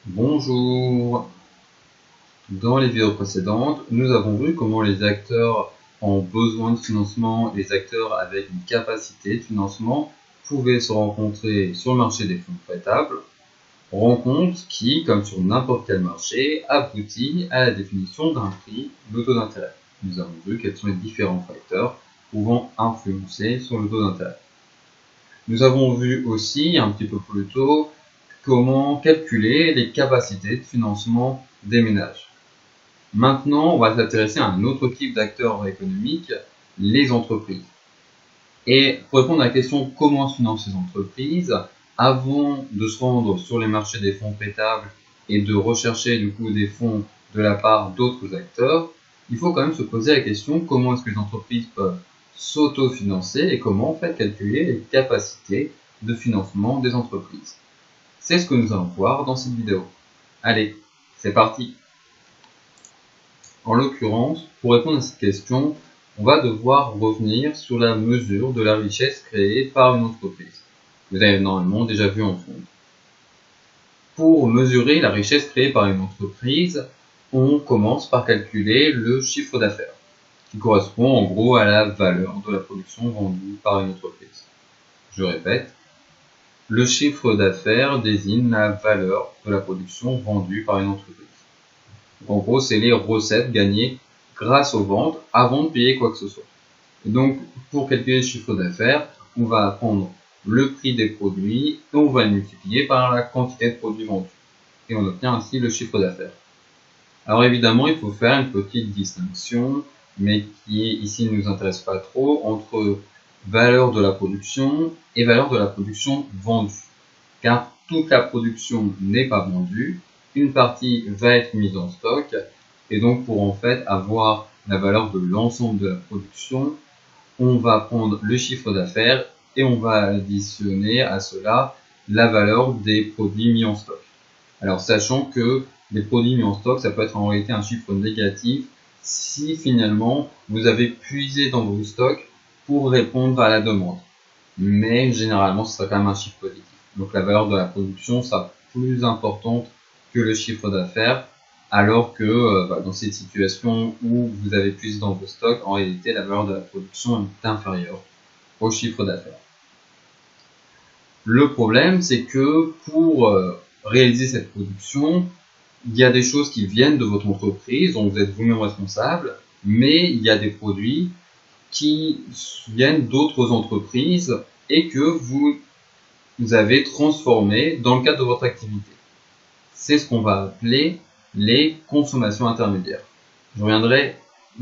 Bonjour. Dans les vidéos précédentes, nous avons vu comment les acteurs en besoin de financement, les acteurs avec une capacité de financement pouvaient se rencontrer sur le marché des fonds prêtables, rencontre qui, comme sur n'importe quel marché, aboutit à la définition d'un prix, le taux d'intérêt. Nous avons vu quels sont les différents facteurs pouvant influencer sur le taux d'intérêt. Nous avons vu aussi, un petit peu plus tôt, comment calculer les capacités de financement des ménages. Maintenant, on va s'intéresser à un autre type d'acteurs économiques, les entreprises. Et pour répondre à la question comment se financent ces entreprises, avant de se rendre sur les marchés des fonds prêtables et de rechercher du coup des fonds de la part d'autres acteurs, il faut quand même se poser la question comment est-ce que les entreprises peuvent s'autofinancer et comment en fait calculer les capacités de financement des entreprises. C'est ce que nous allons voir dans cette vidéo. Allez, c'est parti! En l'occurrence, pour répondre à cette question, on va devoir revenir sur la mesure de la richesse créée par une entreprise. Vous avez normalement déjà vu en fond. Pour mesurer la richesse créée par une entreprise, on commence par calculer le chiffre d'affaires, qui correspond en gros à la valeur de la production vendue par une entreprise. Je répète, le chiffre d'affaires désigne la valeur de la production vendue par une entreprise. En gros, c'est les recettes gagnées grâce aux ventes avant de payer quoi que ce soit. Et donc, pour calculer le chiffre d'affaires, on va prendre le prix des produits et on va le multiplier par la quantité de produits vendus. Et on obtient ainsi le chiffre d'affaires. Alors évidemment, il faut faire une petite distinction, mais qui ici ne nous intéresse pas trop, entre valeur de la production et valeur de la production vendue. Car toute la production n'est pas vendue, une partie va être mise en stock, et donc pour en fait avoir la valeur de l'ensemble de la production, on va prendre le chiffre d'affaires et on va additionner à cela la valeur des produits mis en stock. Alors sachant que les produits mis en stock, ça peut être en réalité un chiffre négatif si finalement vous avez puisé dans vos stocks pour répondre à la demande. Mais généralement, ce sera quand même un chiffre positif. Donc la valeur de la production sera plus importante que le chiffre d'affaires, alors que dans cette situation où vous avez puisé dans vos stocks, en réalité la valeur de la production est inférieure au chiffre d'affaires. Le problème, c'est que pour réaliser cette production, il y a des choses qui viennent de votre entreprise, dont vous êtes vous-même responsable, mais il y a des produits qui viennent d'autres entreprises et que vous avez transformé dans le cadre de votre activité. C'est ce qu'on va appeler les consommations intermédiaires. Je reviendrai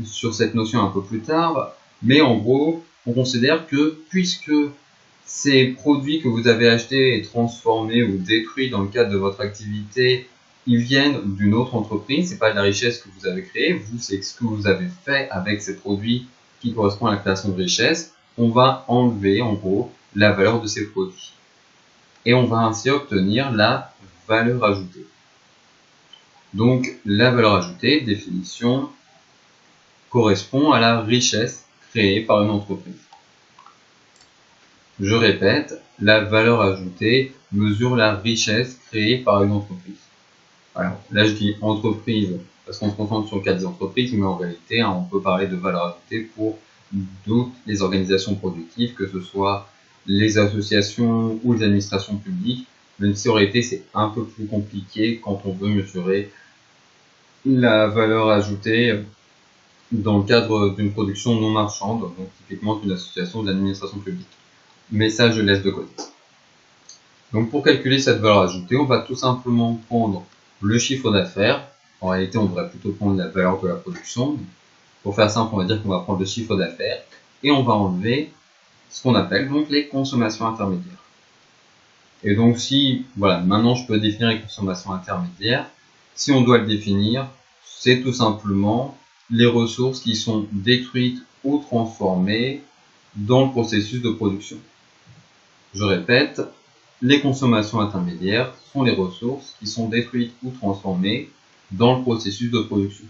sur cette notion un peu plus tard, mais en gros, on considère que puisque ces produits que vous avez achetés et transformés ou détruits dans le cadre de votre activité, ils viennent d'une autre entreprise, c'est pas de la richesse que vous avez créée, vous, c'est ce que vous avez fait avec ces produits qui correspond à la création de richesse, on va enlever en gros la valeur de ces produits. Et on va ainsi obtenir la valeur ajoutée. Donc la valeur ajoutée, définition, correspond à la richesse créée par une entreprise. Je répète, la valeur ajoutée mesure la richesse créée par une entreprise. Alors là je dis entreprise parce qu'on se concentre sur le cas des entreprises, mais en réalité on peut parler de valeur ajoutée pour toutes les organisations productives, que ce soit les associations ou les administrations publiques, même si en réalité c'est un peu plus compliqué quand on veut mesurer la valeur ajoutée dans le cadre d'une production non marchande, donc typiquement d'une association ou d'administration publique. Mais ça je laisse de côté. Donc pour calculer cette valeur ajoutée, on va tout simplement prendre le chiffre d'affaires. En réalité, on devrait plutôt prendre la valeur de la production. Pour faire simple, on va dire qu'on va prendre le chiffre d'affaires et on va enlever ce qu'on appelle donc les consommations intermédiaires. Et donc si, voilà, maintenant je peux définir les consommations intermédiaires. Si on doit le définir, c'est tout simplement les ressources qui sont détruites ou transformées dans le processus de production. Je répète, les consommations intermédiaires sont les ressources qui sont détruites ou transformées dans le processus de production.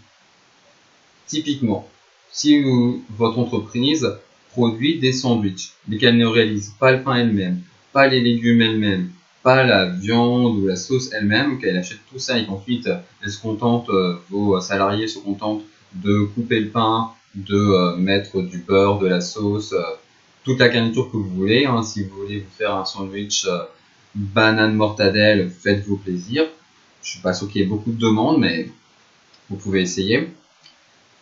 Typiquement, si votre entreprise produit des sandwichs, mais qu'elle ne réalise pas le pain elle-même, pas les légumes elle-même, pas la viande ou la sauce elle-même, qu'elle achète tout ça et qu'ensuite elle se contente, vos salariés se contentent de couper le pain, de mettre du beurre, de la sauce, toute la garniture que vous voulez. Hein. Si vous voulez vous faire un sandwich banane mortadelle, faites-vous plaisir. Je suis pas sûr qu'il y ait beaucoup de demandes, mais vous pouvez essayer.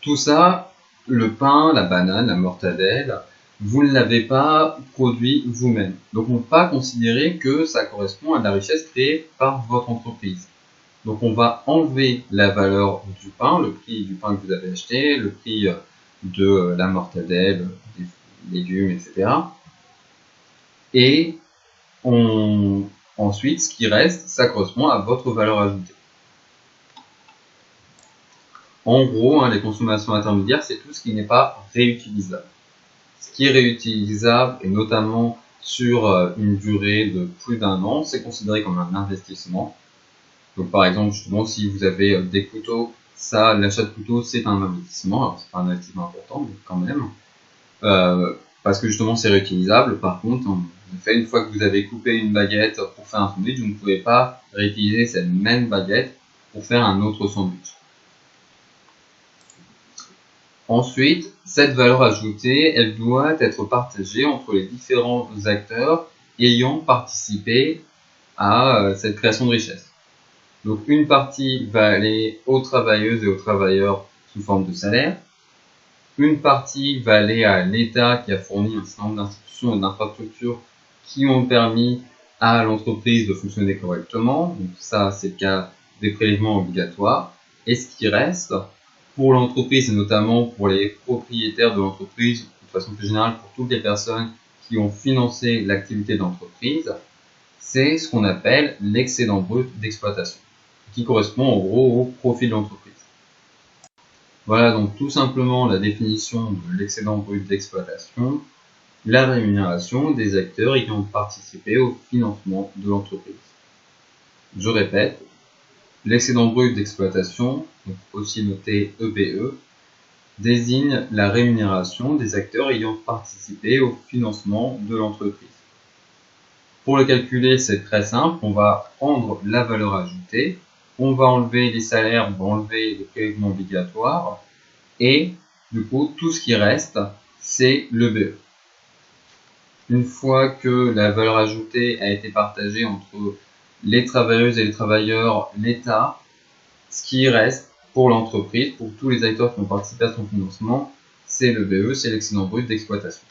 Tout ça, le pain, la banane, la mortadelle, vous ne l'avez pas produit vous-même. Donc on ne peut pas considérer que ça correspond à de la richesse créée par votre entreprise. Donc on va enlever la valeur du pain, le prix du pain que vous avez acheté, le prix de la mortadelle, des légumes, etc. Et ensuite, ce qui reste, ça correspond à votre valeur ajoutée. En gros, les consommations intermédiaires, c'est tout ce qui n'est pas réutilisable. Ce qui est réutilisable, et notamment sur une durée de plus d'1 an, c'est considéré comme un investissement. Donc par exemple, justement, si vous avez des couteaux, ça, l'achat de couteaux, c'est un investissement. Alors c'est pas un investissement important, mais quand même. Parce que justement, c'est réutilisable. Par contre, en effet, une fois que vous avez coupé une baguette pour faire un sandwich, vous ne pouvez pas réutiliser cette même baguette pour faire un autre sandwich. Ensuite, cette valeur ajoutée, elle doit être partagée entre les différents acteurs ayant participé à cette création de richesse. Donc une partie va aller aux travailleuses et aux travailleurs sous forme de salaire. Une partie va aller à l'État qui a fourni un certain nombre d'institutions et d'infrastructures qui ont permis à l'entreprise de fonctionner correctement. Donc ça, c'est le cas des prélèvements obligatoires. Et ce qui reste, pour l'entreprise et notamment pour les propriétaires de l'entreprise, de façon plus générale pour toutes les personnes qui ont financé l'activité de l'entreprise, c'est ce qu'on appelle l'excédent brut d'exploitation, qui correspond en gros au profit de l'entreprise. Voilà donc tout simplement la définition de l'excédent brut d'exploitation, la rémunération des acteurs ayant ont participé au financement de l'entreprise. Je répète, l'excédent brut d'exploitation, aussi noté EBE, désigne la rémunération des acteurs ayant participé au financement de l'entreprise. Pour le calculer, c'est très simple, on va prendre la valeur ajoutée, on va enlever les salaires, on va enlever les prélèvements obligatoires, et du coup, tout ce qui reste, c'est l'EBE. Une fois que la valeur ajoutée a été partagée entre les travailleuses et les travailleurs, l'État, ce qui reste pour l'entreprise, pour tous les acteurs qui ont participé à son financement, c'est l'EBE, c'est l'excédent brut d'exploitation.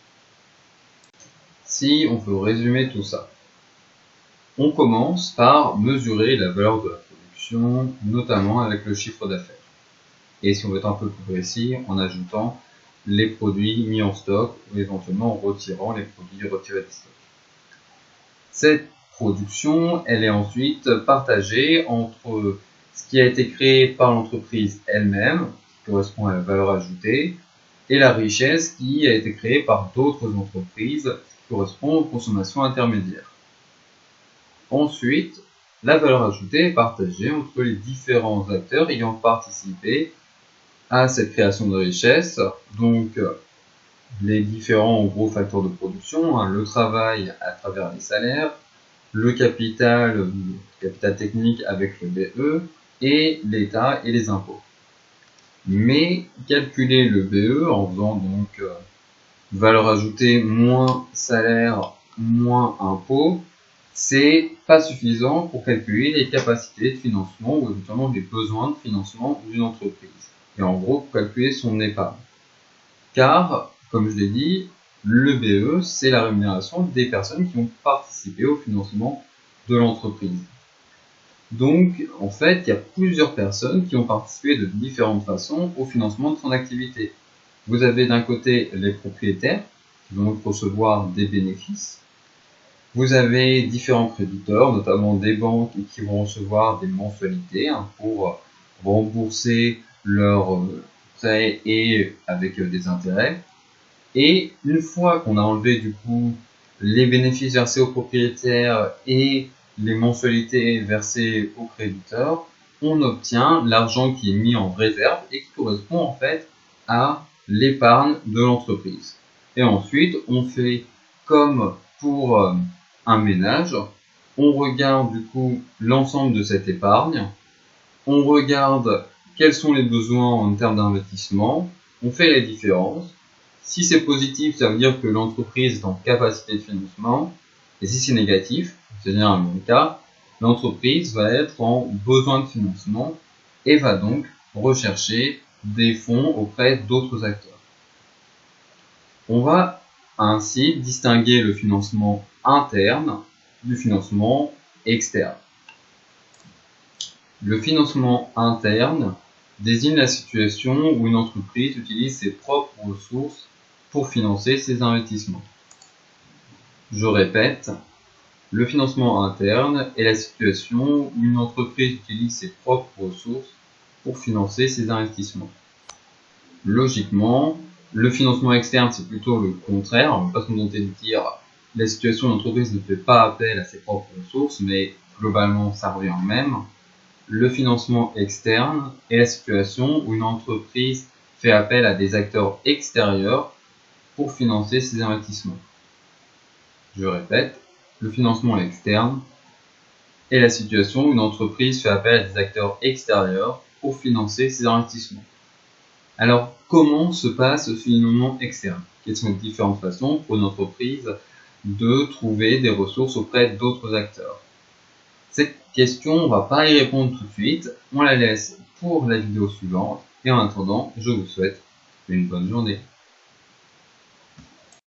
Si on veut résumer tout ça, on commence par mesurer la valeur de la production, notamment avec le chiffre d'affaires. Et si on veut être un peu plus précis, en ajoutant les produits mis en stock ou éventuellement en retirant les produits retirés de stock. Cette production, elle est ensuite partagée entre ce qui a été créé par l'entreprise elle-même, qui correspond à la valeur ajoutée, et la richesse qui a été créée par d'autres entreprises, qui correspond aux consommations intermédiaires. Ensuite, la valeur ajoutée est partagée entre les différents acteurs ayant participé à cette création de richesse, donc les différents gros facteurs de production, le travail à travers les salaires, le capital technique avec le BE, et l'État et les impôts. Mais calculer le BE en faisant donc valeur ajoutée moins salaire moins impôt, c'est pas suffisant pour calculer les capacités de financement ou éventuellement les besoins de financement d'une entreprise. Et en gros, pour calculer son épargne. Car, comme je l'ai dit, le BE, c'est la rémunération des personnes qui ont participé au financement de l'entreprise. Donc, en fait, il y a plusieurs personnes qui ont participé de différentes façons au financement de son activité. Vous avez d'un côté les propriétaires, qui vont donc recevoir des bénéfices. Vous avez différents créditeurs, notamment des banques, qui vont recevoir des mensualités pour rembourser leurs prêts et avec des intérêts. Et une fois qu'on a enlevé du coup les bénéfices versés aux propriétaires et les mensualités versées aux créditeurs, on obtient l'argent qui est mis en réserve et qui correspond en fait à l'épargne de l'entreprise. Et ensuite, on fait comme pour un ménage, on regarde du coup l'ensemble de cette épargne, on regarde quels sont les besoins en termes d'investissement, on fait la différence. Si c'est positif, ça veut dire que l'entreprise est en capacité de financement, et si c'est négatif, c'est généralement le cas, l'entreprise va être en besoin de financement et va donc rechercher des fonds auprès d'autres acteurs. On va ainsi distinguer le financement interne du financement externe. Le financement interne désigne la situation où une entreprise utilise ses propres ressources pour financer ses investissements. Je répète, le financement interne est la situation où une entreprise utilise ses propres ressources pour financer ses investissements. Logiquement, le financement externe, c'est plutôt le contraire. On ne va pas se contenter de dire la situation où l'entreprise ne fait pas appel à ses propres ressources, mais globalement, ça revient au même. Le financement externe est la situation où une entreprise fait appel à des acteurs extérieurs pour financer ses investissements. Je répète, le financement externe est la situation où une entreprise fait appel à des acteurs extérieurs pour financer ses investissements. Alors, comment se passe ce financement externe? Quelles sont les différentes façons pour une entreprise de trouver des ressources auprès d'autres acteurs? Cette question, on ne va pas y répondre tout de suite, on la laisse pour la vidéo suivante, et en attendant, je vous souhaite une bonne journée.